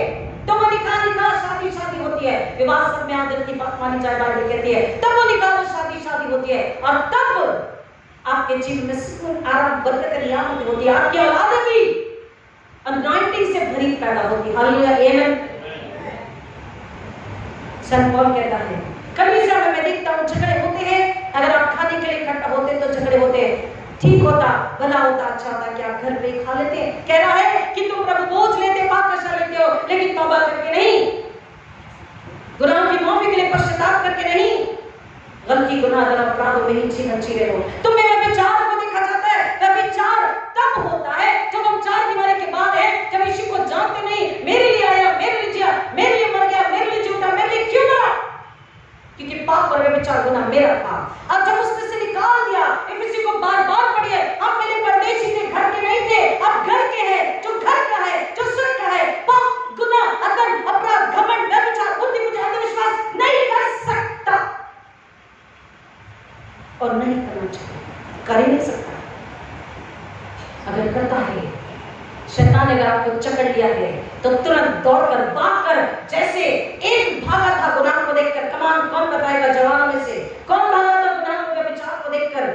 तो वो निकाह निकाह शादी शादी होती है। विवाह सब में आदत की बात मानी जाए, बाइबल कहती है, तब वो निकाह शादी शादी होती है, और तब आपके जीवन में सुकून, आराम, बरकत, नियामत होती है। आपकी औलाद भी अनॉइंटिंग से भरी पैदा होती है। हालेलुया, आमेन। सेंट पॉल कहता है, कलीसिया में मैं देखता हूं झगड़े होते हैं। अगर आप खाने के लिए इकट्ठा होते तो झगड़े होते हैं। ठीक होता, भला होता, अच्छा होता कि आप घर पे खा लेते। कह रहा है कि तुम प्रभु बोझ लेते, पाप नशा लेते हो, लेकिन तौबा करके नहीं, गुनाह की माफी के लिए पश्चाताप करके नहीं, गलती गुनाह अपराधों में ही जीवन जी रहे हो। तुम्हें व्यभिचार को देखा जाता है। व्यभिचार तब होता है जब हम चार दीवारी के बाद है, जब यीशु को जानते नहीं, मेरे लिए आया, मेरे लिए जिया, मेरे लिए मर गया, मेरे लिए जी उठा, मेरे लिए क्यों मरा? क्योंकि पाप और व्यभिचार गुनाह मेरा था। अब जब उसने से निकाल दिया, इसी को बार-बार पढ़िए, आप मेरे परदेशी थे, घर के नहीं थे, आप घर के हैं। जो घर का है, जो स्वर्ग का है, पाप, गुनाह, अधर्म, अपराध, घमंड, व्यभिचार, बुद्धि, मुझे अंधविश्वास नहीं कर सकता और नहीं करना चाहिए, कर ही नहीं सकता। अगर करता है, शैतान ने अगर आपको जकड़ लिया है तो तुरंत दौड़कर, भागकर, जैसे एक भागा था गुनाह को देखकर। कमान, कौन बताएगा जवानों में से कौन भागा था गुनाह को, व्यभिचार को देखकर?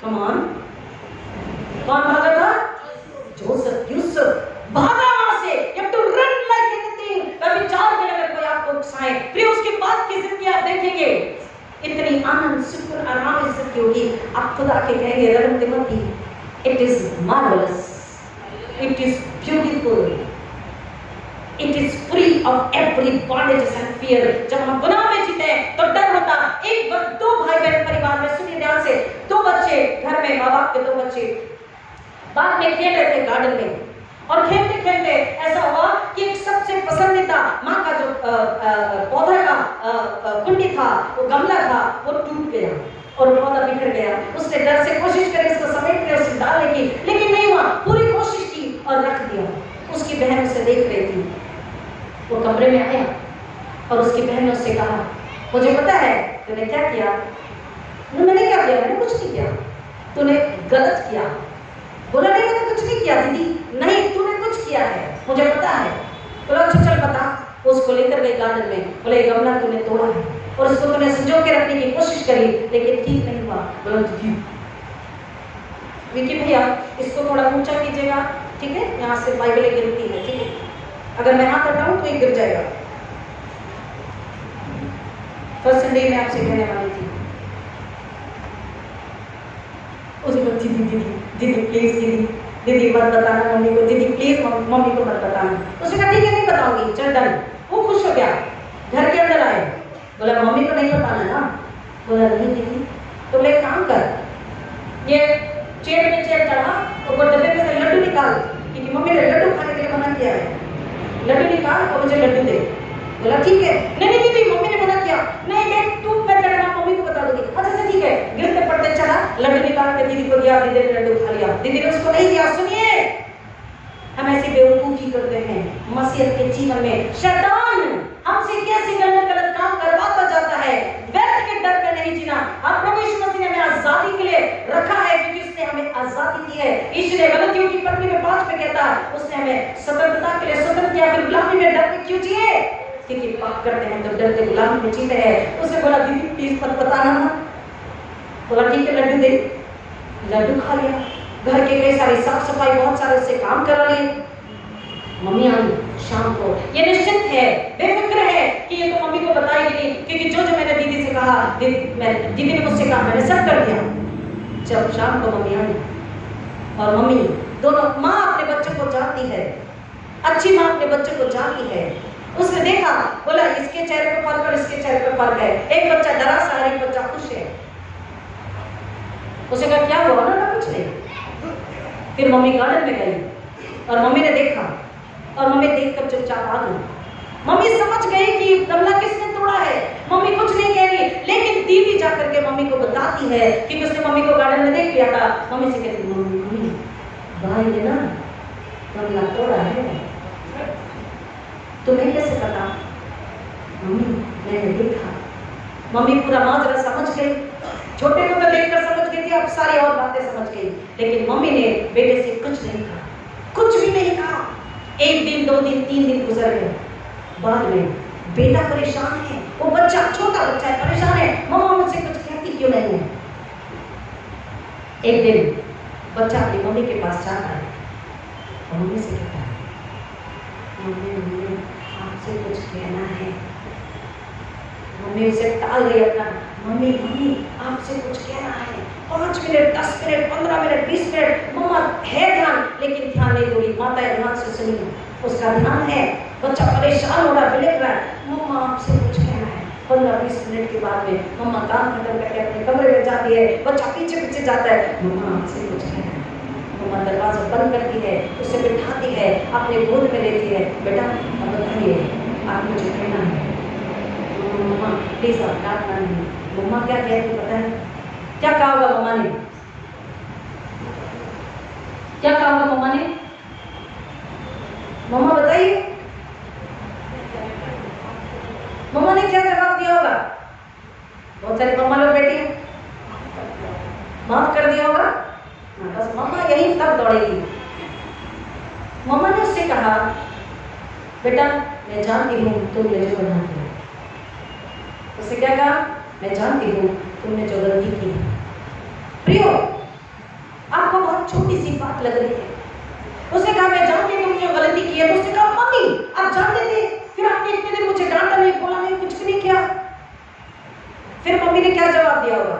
कमान, कौन भागा था? जोसेफ, यूसुफ भागा वहां से। You have to run like anything। व्यभिचार में अगर कोई आपको उकसाए, फिर उसके बाद की जिंदगी आप देखेंगे इतनी आनंद, सुकून, आराम, इज्जत की होगी। आप खुदा के कहेंगे, Ravi Timothy, it is marvelous, it is beautiful, it is free of every bondage and fear। जब हम गुनाह में जीते हैं तो डर होता। एक दो भाई बहन परिवार में, सुनिए ध्यान से, दो बच्चे घर में, माँ बाप के दो बच्चे बाहर में खेल रहे थे गार्डन में, और खेलते खेलते ऐसा हुआ कि एक सबसे पसंदीदा माँ का जो पौधा का कुंडी था, वो गमला था, वो टूट गया और पौधा बिखर गया। उसने डर से कोशिश करी इसको समेट कर उसे डालने की, लेकिन नहीं हुआ। पूरी कोशिश की और रख दिया। उसकी बहन उसे देख रही थी। वो कमरे में आया और उसकी बहन ने उससे कहा, मुझे पता है तूने क्या किया। मैंने क्या किया? मैंने कुछ नहीं किया। तूने गलत किया। बोला, नहीं मैंने कुछ नहीं किया दीदी। नहीं, तूने कुछ किया है, मुझे पता है। बोला, अच्छा चल बता। उसको लेकर गई गार्डन में। बोले, गमला तूने तोड़ा है और उसको तूने संजो के रखने की कोशिश करी, लेकिन ठीक नहीं हुआ। बोला, विकी भैया इसको थोड़ा ऊंचा कीजिएगा, ठीक है? यहाँ से बाइबलें गिरती है, ठीक है? अगर मैं हाथ हटाऊं तो ये गिर जाएगा। फर्स्ट संडे में आपसे कहने वाली थी, उसे बच्ची दीदी दीदी प्लीज, दीदी मत बताना मम्मी को, दीदी प्लीज मम्मी को मत बताना। उसने कहा ठीक है नहीं बताऊंगी, चल डन। वो खुश हो गया, घर के अंदर आए। बोला, मम्मी को नहीं बताना ना। बोला, नहीं दीदी। तो बोले, काम कर, ये चेयर में चेयर चढ़ा, ऊपर डब्बे में से लड्डू निकाल, क्योंकि मम्मी ने लड्डू खाने के लिए मना किया है। लड्डू निकाल और मुझे लड्डू दे। बोला, ठीक है। नहीं दीदी मम्मी ने मना किया। नहीं मैं तू मैं चढ़ना, मम्मी को बता दूंगी। अच्छा ठीक है। गिरते पड़ते चढ़ा, लड्डू निकाल के दीदी को दिया। दीदी ने लड्डू खा लिया। दीदी ने उसको नहीं दिया। सुनिए, हम ऐसी बेवकूफी करते हैं मसीहत के जीवन में। शैतान हमसे कैसे गलत काम करवाता जाता है। व्यर्थ के डर पे नहीं जीना। अब प्रभु यीशु मसीह ने हमें आजादी के लिए रखा है, क्योंकि उसने हमें आजादी दी है। यीशु ने गलतियों की पत्री में 5 में कहता है, उसने हमें स्वतंत्रता के लिए स्वतंत्र किया। फिर गुलामी में डर के क्यों जिए? क्योंकि पाप करते हैं तो डरते गुलामी में जीते हैं। उसने बोला, दीदी प्लीज मत बताना ना। बोला, ठीक है लड्डू दे। लड्डू खा लिया। घर के कई सारी साफ सफाई, बहुत सारे उससे काम करा लिए। मम्मी आई शाम को। ये निश्चित है, बेफिक्र है कि ये तो मम्मी को बताएगी नहीं, क्योंकि जो मैंने दीदी से कहा, दीदी ने मुझसे कहा, मैंने सब कर दिया। जब शाम को मम्मी आई, और मम्मी दोनों, माँ अपने बच्चों को जानती है, अच्छी माँ अपने बच्चों को जानती है, उसने देखा, बोला इसके चेहरे पे फर्क और इसके चेहरे पे फर्क है। एक बच्चा डरा सा है, एक बच्चा खुश है। उसने कहा क्या हुआ? ना कुछ नहीं। फिर मम्मी गार्डन में गई और मम्मी ने देखा और मम्मी देखकर चुपचाप आ गई। मम्मी समझ गई कि गमला किसने तोड़ा है। मम्मी कुछ नहीं कह रही, लेकिन दीदी जाकर के मम्मी को बताती है कि उसने मम्मी को गार्डन में देख लिया था। मम्मी से कहती मम्मी भाई ने ना गमला तोड़ा है, तुम्हें कैसे पता? मम्मी मैंने देखा। मम्मी पूरा माजरा समझ गई। छोटे को तो देखकर समझ गई थी, अब सारी और बातें समझ गई, लेकिन मम्मी ने बेटे से कुछ नहीं कहा, कुछ भी नहीं कहा। एक दिन, 2 दिन, 3 दिन गुजर गए। बाद में बेटा परेशान है, वो बच्चा छोटा बच्चा है, परेशान है, मम्मा मुझसे कुछ कहती क्यों नहीं है? एक दिन बच्चा अपनी मम्मी के पास जाता है और मम्मी से कहता है मम्मी आपसे कुछ कहना है। मम्मी उसे टाल रही अपना, मम्मी आपसे कुछ कहना है। 5 मिनट, 10 मिनट, 15 मिनट, 20 मिनट, मम्मा है ध्यान, लेकिन ध्यान नहीं दूरी। माता है ध्यान से सुनी, उसका ध्यान है। बच्चा परेशान हो रहा, बिलख रहा है, मम्मा आपसे कुछ कहना है। 15-20 मिनट के बाद में मम्मा काम खत्म करके अपने कमरे में जाती है। बच्चा पीछे पीछे जाता है, मम्मा आपसे कुछ कहना है। मम्मा दरवाजा बंद करती है, उसे बिठाती है, अपने गोद में लेती है। बेटा अब बताइए आप मुझे कहना है। मम्मा प्लीज आप डांटना नहीं। मम्मा क्या कहती पता है? क्या कहा होगा मम्मा ने? क्या कहा होगा मम्मा ने? मम्मा बताइए, मम्मा ने क्या जवाब दिया होगा? बहुत सारी मम्मा लोग बैठी हैं, माफ कर दिया होगा। बस मम्मा यही तब दौड़ेगी। मम्मा ने उससे कहा बेटा मैं जानती हूँ तुम मुझे बनाती हो। उससे क्या कहा? मैं जानती हूँ तुमने जो गलती की। प्रियो आपको बहुत छोटी सी बात लग रही है। उसने कहा मैं जानती हूँ तुमने जो गलती की है। तो उसने कहा मम्मी आप जानते थे, फिर आपने इतने दिन मुझे डांटा नहीं, बोला नहीं, कुछ भी नहीं किया। फिर मम्मी ने क्या जवाब दिया होगा?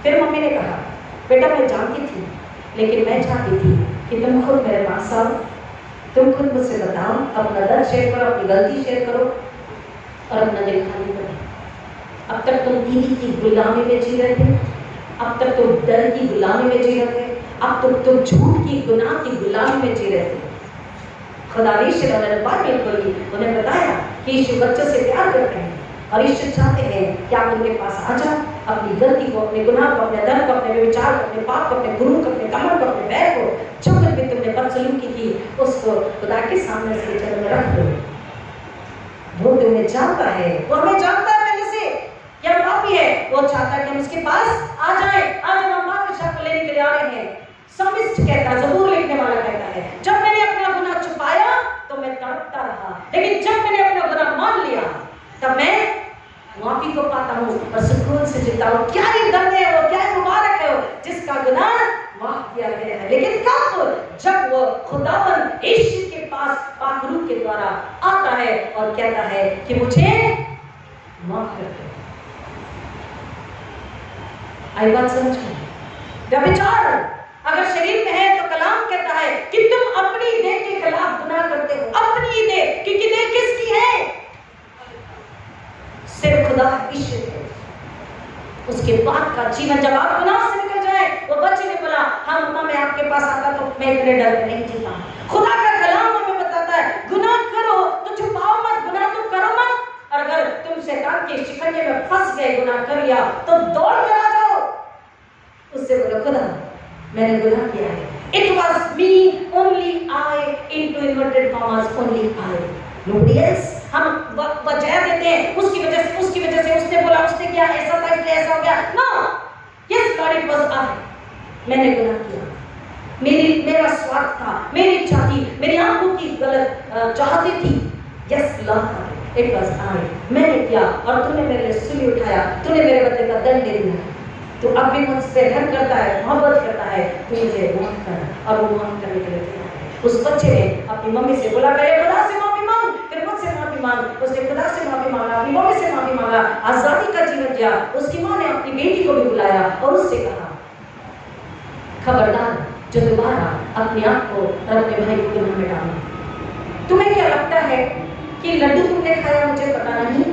फिर मम्मी ने कहा बेटा मैं जानती थी, लेकिन मैं चाहती थी कि तुम खुद मेरे पास आओ, तुम खुद मुझसे बताओ, अपना दर्द शेयर करो, अपनी गलती शेयर करो और अपना दिल खाली करो। अब तक तुम दीदी की गुलामी में जी रहे थे, अब तक तुम डर की गुलामी में जी रहे थे, अब तक तुम झूठ की, गुनाह की गुलामी में जी रहे थे। खुदा ने बाइबल खोली, उन्हें बताया कि यीशु बच्चों से प्यार करते हैं और यीशु चाहते हैं कि आप उनके पास आ जाओ, अपनी गलती को, अपने गुनाह को, अपने दर्द को, अपने विचार को, अपने पाप को, अपने गुरु को, अपने कमर को, अपने बैर को, जो कुछ भी तुमने बदसलूकी की उसको खुदा के सामने से चरण में रख दो। वो तुम्हें जानता है, वो हमें जानता है पहले से क्या पापी है। वो चाहता है कि हम उसके पास आ जाए। आज हम बादशाह को लेने के लिए आ रहे हैं। समिस्ट कहता है, ज़बूर लिखने वाला कहता है, जब मैंने अपना गुनाह छुपाया तो मैं तड़पता रहा, लेकिन जब मैंने अपना गुनाह मान लिया तब मैं माफी को पाता हूँ और सुकून से जीता हूँ। क्या ये धन्य है वो, क्या मुबारक है वो जिसका गुनाह माफ किया गया है। लेकिन कब? जब वो खुदावन यीशु के पास पाखरू के द्वारा आता है और कहता है कि मुझे माफ कर दो। आई बात समझ में? व्यभिचार अगर शरीर में है तो कलाम कहता है कि तुम अपनी देह के खिलाफ गुनाह करते हो। अपनी देह, क्योंकि देह किसकी है? सिर्फ खुदा ईश्वर है। उसके बाद का जीवन जब आप गुनाह से निकल जाए, वो बच्चे ने बोला हाँ मम्मा मैं आपके पास आता तो मैं इतने डर में नहीं जीता। खुदा का कलाम हमें बताता है गुनाह करो तो छुपाओ मत, गुनाह तो करो मत। और अगर तुम शैतान के शिकंजे में फंस गए, गुनाह कर लिया, तो दौड़ कर आ जाओ, उससे बोलो खुदा मैंने गुनाह किया है। It was me, only I, into inverted commas, only I, nobody else। हम वजह देते हैं उसकी वजह से, उसने बोला, उसने किया, ऐसा था इसलिए ऐसा हो गया। No, yes Lord, it was I, मैंने गुनाह किया, मेरा स्वार्थ था, मेरी इच्छा थी, मेरी आंखों की गलत चाहती थी। Yes Lord, it was I, मैंने किया और तूने मेरे लिए सूली उठाया, तूने मेरे बदले का दंड दे दिया। तो अब भी मुझसे प्यार करता है, मोहब्बत करता है, तू मुझे माफ कर। और वो माफ करने के लिए तैयार है। उस बच्चे ने अपनी मम्मी से बोला पहले खुदा से माफी मांग, फिर मुझसे माफी मांग। उसने खुदा से माफी मांगा, अपनी मम्मी से माफी मांगा, आजादी का जीवन जिया। उसकी माँ ने अपनी बेटी को भी बुलाया और उससे कहा खबरदार जो दोबारा अपने आप को और अपने भाई को गुनाह में डालो। तुम्हें क्या लगता है कि लड्डू तुमने खाया मुझे पता नहीं?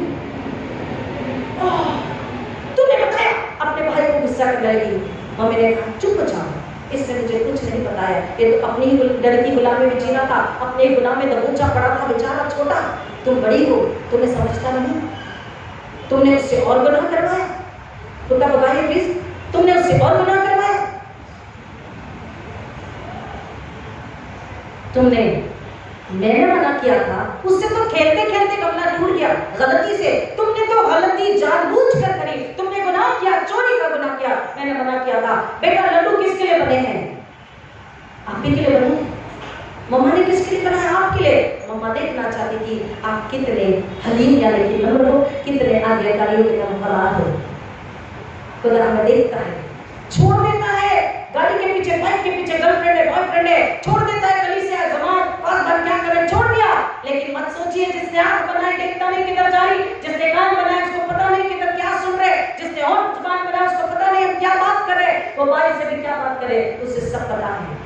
तुमने बताया अपने भाई को गुस्सा करने लगी। मम्मी ने कहा चुप हो जाओ, इसने मुझे कुछ नहीं बताया, ये तो अपनी ही डर की गुलामी में जीना था, अपने गुनाह में दबोचा पड़ा था बेचारा छोटा। तुम बड़ी हो, तुम्हें समझता नहीं, तुमने उससे और गुनाह करवाया। तो क्या बताइए प्लीज, तुमने उससे और गुनाह करवाया। तुमने, मैंने मना किया था, उससे तो खेलते खेलते गमला टूट गया गलती से। तुमने तो गलती जानबूझकर करी, तुमने गुनाह किया, चोरी का गुनाह किया। मैंने मना किया था। बेटा लड्डू किसके लिए बने हैं? आप ही के लिए बने। मम्मा ने किसके लिए बनाया? आपके लिए। मम्मा देखना चाहती थी आप कितने हलीम यानी कि नम्र हो, कितने आज्ञाकारियों के फरार हो। खुदा हमें देखता है, छोड़ देता है गाड़ी के पीछे, बाइक के पीछे, गर्लफ्रेंड है, बॉयफ्रेंड है, छोड़ देता है कलीसिया, जमात, पास भर क्या करे, छोड़ दिया। लेकिन मत सोचिए जिसने आंख बनाई देखता नहीं किधर जा रही, जिसने कान बनाए उसको पता नहीं किधर क्या सुन रहे, जिसने होंठ जुबान बनाया उसको पता नहीं हम क्या बात कर रहे, वो बारी से भी क्या बात करे उसे सब पता है।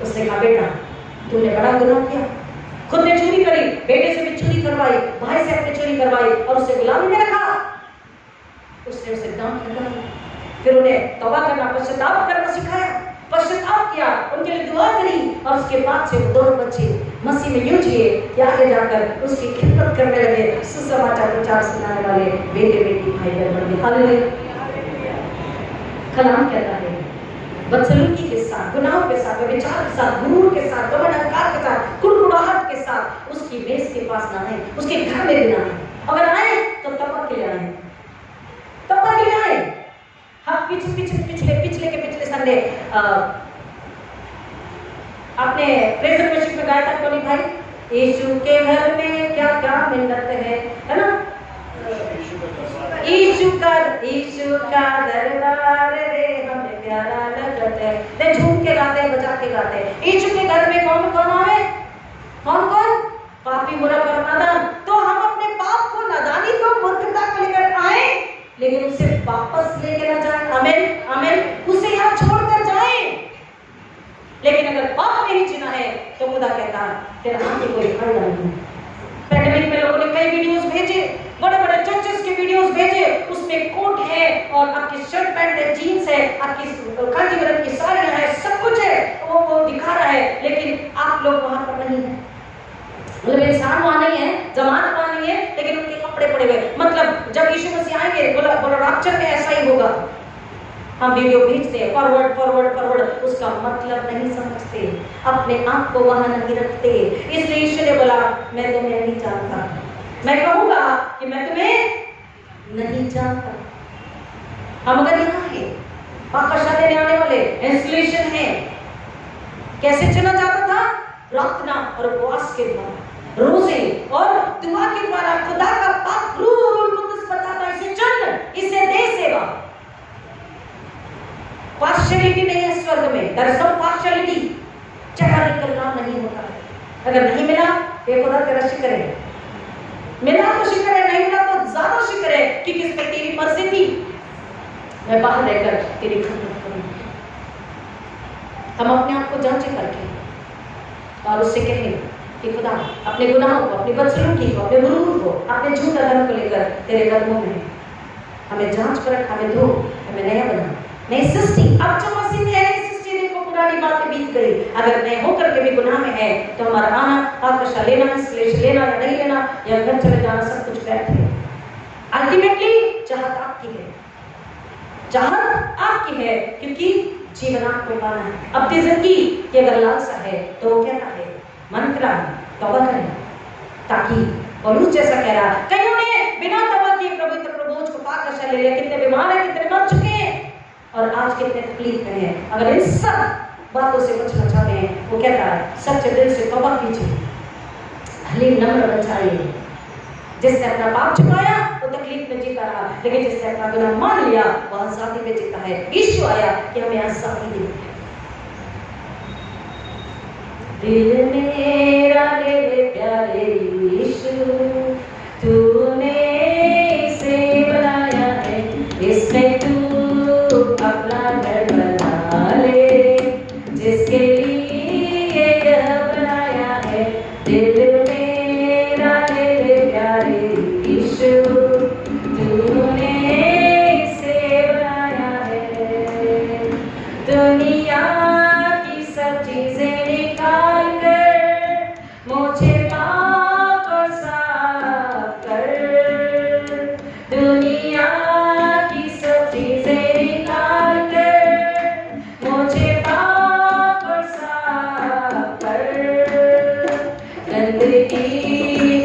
उसने कहा बेटा तूने बड़ा गुनाह किया, खुद ने चोरी करी, बेटे से भी चोरी करवाई, भाई से अपने चोरी करवाई और उसे गुलामी में रखा। उसने उसे डांट लगाई, फिर उन्हें तौबा करना, पश्चाताप करना सिखाया, पश्चाताप किया, उनके लिए दुआ करी और उसके बाद से दोनों बच्चे मसीह में यूं जिए कि आगे जाकर उसकी खिदमत करने लगे, सुसमाचार प्रचार सुनाने वाले बेटे बेटी भाई बहन बन गए। हालेलुया। कलाम कहता है बदसलूकी के साथ, गुनाहों के साथ, व्यभिचार के साथ, गुरूर के साथ, घमंड अहंकार के साथ, कुड़कुड़ाहट के साथ उसकी मेज के पास ना आए, उसके घर में भी ना आए। अगर आए तो तौबा के लिए आए, तौबा के लिए आए। हाँ पिछले संडे आपने प्रेज एंड वर्शिप में गाया था टोनी भाई, यीशु के घर में क्या क्या मिन्नत है ना? यीशु का दरबार रे हमें प्यारा लगत है। दे झूम के गाते हैं, बजा के गाते हैं। यीशु के घर में कौन कौन आवे? कौन कौन? पापी, मूर्ख और नादान। तो हम अपने पाप को, नादानी को, मूर्खता को लेकर आए, लेकिन उसे वापस लेके ना जाए। आमीन आमीन। उसे यहाँ छोड़कर जाए। लेकिन अगर पाप नहीं जीना है तो खुदा कहता है फिर आगे कोई खड़ा नहीं। पैंडेमिक में लोगों ने कई वीडियोस भेजे, बड़े बड़े चर्चेस के वीडियोस भेजे, उसमें कोट है और आपकी शर्ट पैंट है, जीन्स है, आपकी कांजीवरम की साड़ियां है, सब कुछ है, वो दिखा रहा है, लेकिन आप लोग वहां पर नहीं है। मतलब इंसान वहां नहीं है, जमात वहां नहीं है, लेकिन उनके कपड़े पड़े हुए। मतलब जब यीशु मसीह आएंगे बोला राप्चर में ऐसा ही होगा। हम वीडियो भेजते हैं, फॉरवर्ड, उसका मतलब नहीं समझते, अपने आप को वहां नहीं रखते। इसलिए यीशु ने बोला मैं तुम्हें नहीं जानता। मैं कहूंगा कि मैं तुम्हें नहीं जानता। हम अगर यहाँ है, पाकशाला देने आने वाले इंस्टॉलेशन है। कैसे चुना जाता था? प्रार्थना और उपवास के द्वारा, रोजे और दुआ के द्वारा। खुदा का पाक रूह कुदस बताता इसे चुन, इसे दे सेवा। पार्शियलिटी नहीं है स्वर्ग में, देयर इज नो पार्शियलिटी। चढ़ा निकलना नहीं होता। अगर नहीं मिला ये खुदा तेरा शुक्र है, मिला तो शुक्र है, नहीं मिला तो ज्यादा शुक्र है कि किस पर तेरी मर्जी थी, मैं बाहर रहकर तेरी खिदमत करूंगी। हम अपने आप को जांच करके और उससे कहें कि खुदा अपने गुनाहों को, अपनी बदसलूकी को, अपने गुरूर को, अपने झूठ धर्म को लेकर तेरे कदमों में हमें जांच पर, हमें धो, हमें नया बना, नई सृष्टि। अब जो मसीह में है सृष्टि, देखो पुरानी बातें बीत गई। अगर नए होकर के भी गुनाह में है तो हमारा आना, आकर्षा लेना, क्लेश लेना या नहीं लेना, या घर चले जाना, सब कुछ व्यर्थ है। अल्टीमेटली चाहत आपकी है, चाहत आपकी है, क्योंकि जीवन आपको पाना है। अपनी जिंदगी की अगर लालसा है तो वो कहता है मन फिरा तौबा करें, ताकि पौलुस जैसा कह रहा है, कईयों ने बिना तौबा किए पवित्र बोझ को पाकर ले लिया। कितने बीमार हैं, कितने मर चुके हैं और आज कितने तकलीफ में हैं। अगर इन सब बातों से बचना चाहते हैं, वो कहता है सच्चे दिल से तौबा कीजिए, हलीम नम्र बन जाइए। जिसने अपना पाप चुकाया वो तकलीफ में जीता रहा, लेकिन जिसने अपना गुनाह मान लिया वो आजादी में जीता है। यीशु आया कि हमें आजादी दे। दिल मेरा ले प्यारे यीशु, तूने इसे बनाया है, इसमें तू अपना घर बना ले। लिए यह बनाया है दिल मेरा, दिल प्यारे यीशु तूने इसे बनाया है। दुनिया की सब चीजें निकाल कर मुझे पाक और साफ कर। दुनिया की सब चीजें निकाल कर मुझे पाक और साफ कर। गंदगी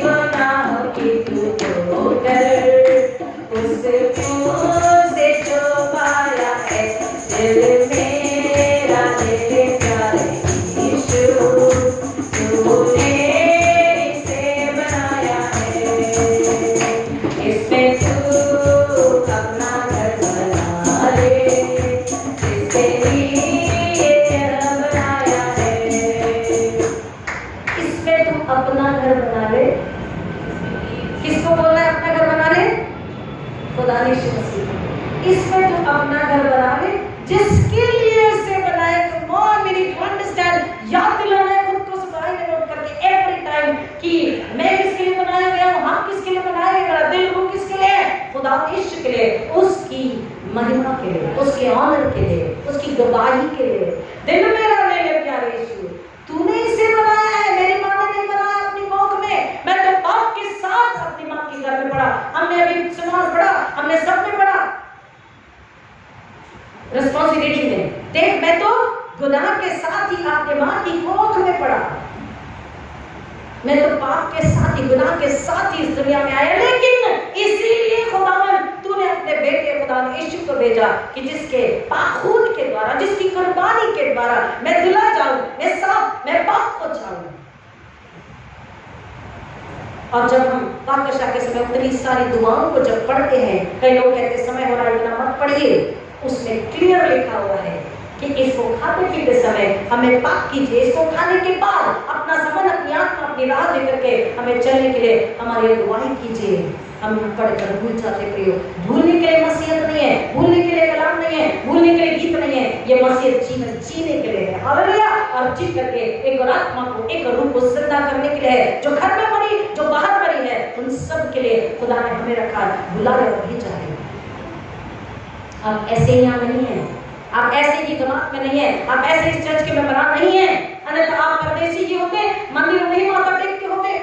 गुनाहों की तू धोकर उस फूल से जो पाया है दिल मेरा, दिल प्यारे यीशु तूने इसे बनाया है। इसमें तू अपना घर बना ले, इसके लिए यह बनाया है। इसमें तू अपना घर बना ले। किसको बोलना है अपना घर बना ले? खुदा ने यीशु मसीह। इसमें तू अपना घर बना ले जिसके लिए इसे बनाए। Come on, we need to understand, याद दिलाना है खुद को, सुबह नोट करके every time कि मैं किसके लिए बनाया गया हूँ, हम किसके लिए बनाया गया, मेरा दिल रूह किसके लिए है? खुदा यीशु के लिए, उसकी महिमा के लिए, उसके ऑनर के लिए, उसकी गवाही के लिए। दिल मेरा, मेरे प्यारे यीशु तूने इसे बनाया है, मेरी माँ ने नहीं बनाया अपनी कोख में। मैं तो बाप के साथ अपनी माँ के घर में पढ़ा, हमने अभी सुना पढ़ा, हमने सब में पढ़ा रिस्पॉन्सिबिलिटी में। देख, मैं तो गुनाह के साथ ही अपने माँ की कोख में पड़ा, मैं तो पाप के साथ ही, गुनाह के साथ ही इस दुनिया में आया। लेकिन इसीलिए खुदावन तूने अपने बेटे खुदा यीशु को भेजा कि जिसके खून के द्वारा, जिसकी कुर्बानी के द्वारा मैं धुला जाऊं, मैं साफ, मैं पाप हो जाऊं। और जब हम पाकशा के समय उतनी सारी दुआओं को जब पढ़ते हैं, कई लोग कहते समय हो रहा है इतना मत पढ़िए, उसमें क्लियर लिखा हुआ है कि इसको खाते पीते समय हमें पाक कीजिए। इसको खाने के बाद अपना समन, अपनी आत्मा, अपनी राह लेकर के हमें चलने के लिए हमारी अगुवाई कीजिए। हम पढ़कर भूल जाते प्रियो। भूलने के लिए मसीहत नहीं है, भूलने के लिए कलाम नहीं है, भूलने के लिए गीत नहीं है। ये मसीहत जीवन जीने के लिए है। हालेलुया। और जी करके एक और आत्मा को, एक रूह को जिंदा करने के लिए है। जो घर में मरी, जो बाहर मरी है, उन सब के लिए खुदा ने हमें रखा, बुलाया और भेजा है। आप ऐसे ही यहाँ नहीं है, आप ऐसे ही जमात में नहीं है, आप ऐसे इस चर्च के मेंबर नहीं है, अन्यथा आप परदेसी ही होते, मंदिर में ही माथा टेकते होते।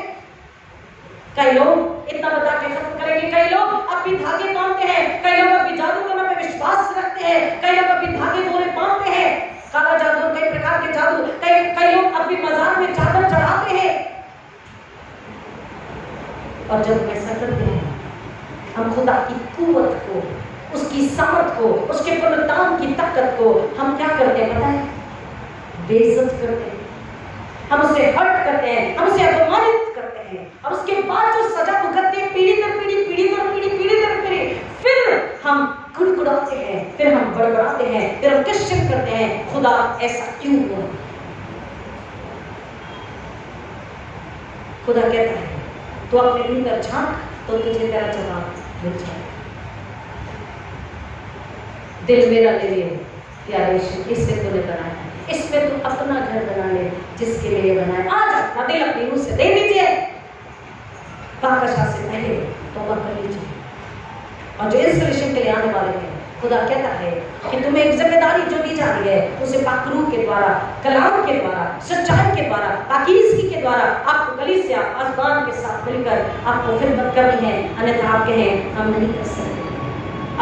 कई लोग इतना बता के खत्म करेंगे, कई लोग अब भी धागे बांधते हैं, कई लोग अब भी जादू करने में विश्वास रखते हैं, कई लोग अब भी धागे डोरे बांधते हैं, काला जादू, कई प्रकार के जादू, कई लोग अब भी मजार में चादर चढ़ाते हैं। और जब ऐसा करते हैं, हम खुदा की कुव्वत को, उसकी सामर्थ को, उसके पुनरुत्थान की ताकत को हम क्या करते हैं पता है? बेइज्जत करते हैं, हम उसे हर्ट करते हैं, हम उसे अपमानित करते हैं। और उसके बाद जो सजा भुगतते हैं, पीढ़ी दर पीढ़ी, पीढ़ी दर पीढ़ी, पीढ़ी दर पीढ़ी, फिर हम गुड़गुड़ाते हैं, फिर हम बड़बड़ाते हैं, फिर हम क्वेश्चन करते हैं, खुदा ऐसा क्यों हुआ? खुदा कहता है तो अपने भीतर झांक, तो तुझे तेरा जवाब मिल जाए। दिल मेरा ले ले प्यारे यीशु, इससे तूने बनाया, इसमें तू अपना घर बना ले जिसके लिए बनाया। आज अपना दिल अपनी रूह से दे दीजिए, पाकशा से पहले तौबा कर लीजिए। और जो इंस्पिरेशन के लिए आने वाले हैं, खुदा कहता है कि तुम्हें एक जिम्मेदारी जो दी जा रही है, उसे पाक रूह के द्वारा, कलाम के द्वारा, सच्चाई के द्वारा, पाकीज़गी के द्वारा आपको कलीसिया आसमान के साथ मिलकर आपको खिदमत करनी है। अन्यथा आप कहें हम नहीं कर सकते।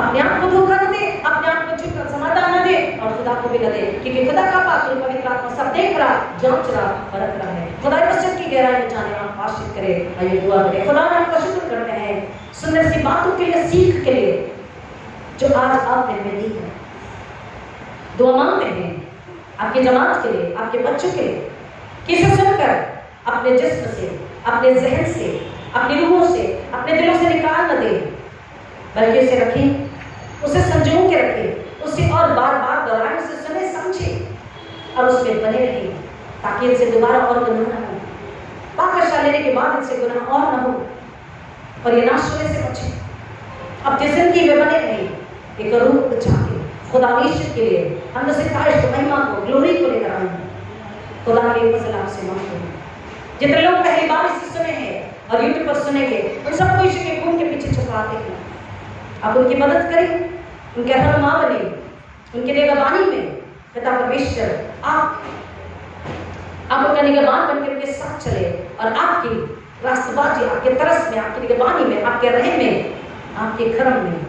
अपने आप को धोखा न दे, अपने आप को झूठा समाधान न दे, और खुदा को भी न दे, क्योंकि खुदा का पात्र पवित्र आत्मा सब देख रहा, जांच रहा, परख रहा है। खुदा वचन की गहराई में जाने आप आशीष करे। आइए दुआ करें। खुदा आपका शुक्र करते हैं सुंदर सी बातों के लिए, सीख के लिए जो आज आपने हमें दी है। दुआ मांगते हैं आपके जमात के लिए, आपके बच्चों के लिए, कि इसे सुनकर अपने जिस्म से, अपने जहन से, अपनी रूहों से, अपने दिलों से निकाल न दे, बल्कि उसे रखें, उसे संजो के रखें, उसे और बार बार दोहराएं, उसे सुने समझे और उसमें बने रहें, ताकि इनसे दोबारा और गुनाह न हो। पाकशा लेने के बाद इनसे गुनाह और न हो और ये नाश होने से बचे। अब जिस जिंदगी में बने रहें, एक रूह को चाहे खुदा ईश्वर के लिए हम सिताइश को, महिमा को, ग्लोरी को लेकर आए हैं। खुदा ये फजल आपसे मांगते हैं। जितने लोग पहली बार इसे सुने हैं और यूट्यूब पर सुनेंगे, उन सबको यीशु के खून के पीछे छुपाते हैं। आप उनकी मदद करें, उनके रहनुमा बने, उनके निगरानी में पिता परमेश्वर आप उनका निगरान बनकर उनके साथ चले और आपकी रास्तबाजी, आपके तरस में, आपकी निगरानी में, आपके रहम में, आपके कर्म में,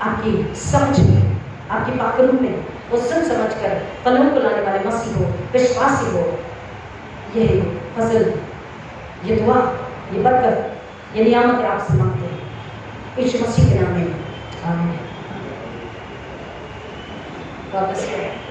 आपकी समझ में, आपकी पाकरूप में वो सुन समझ कर फलों को लाने वाले मसीह हो, विश्वासी हो। ये फजल, ये दुआ, ये बरकत, ये नियामत आपसे मांगते हैं यीशु मसीह के नाम में, आमीन। God bless you.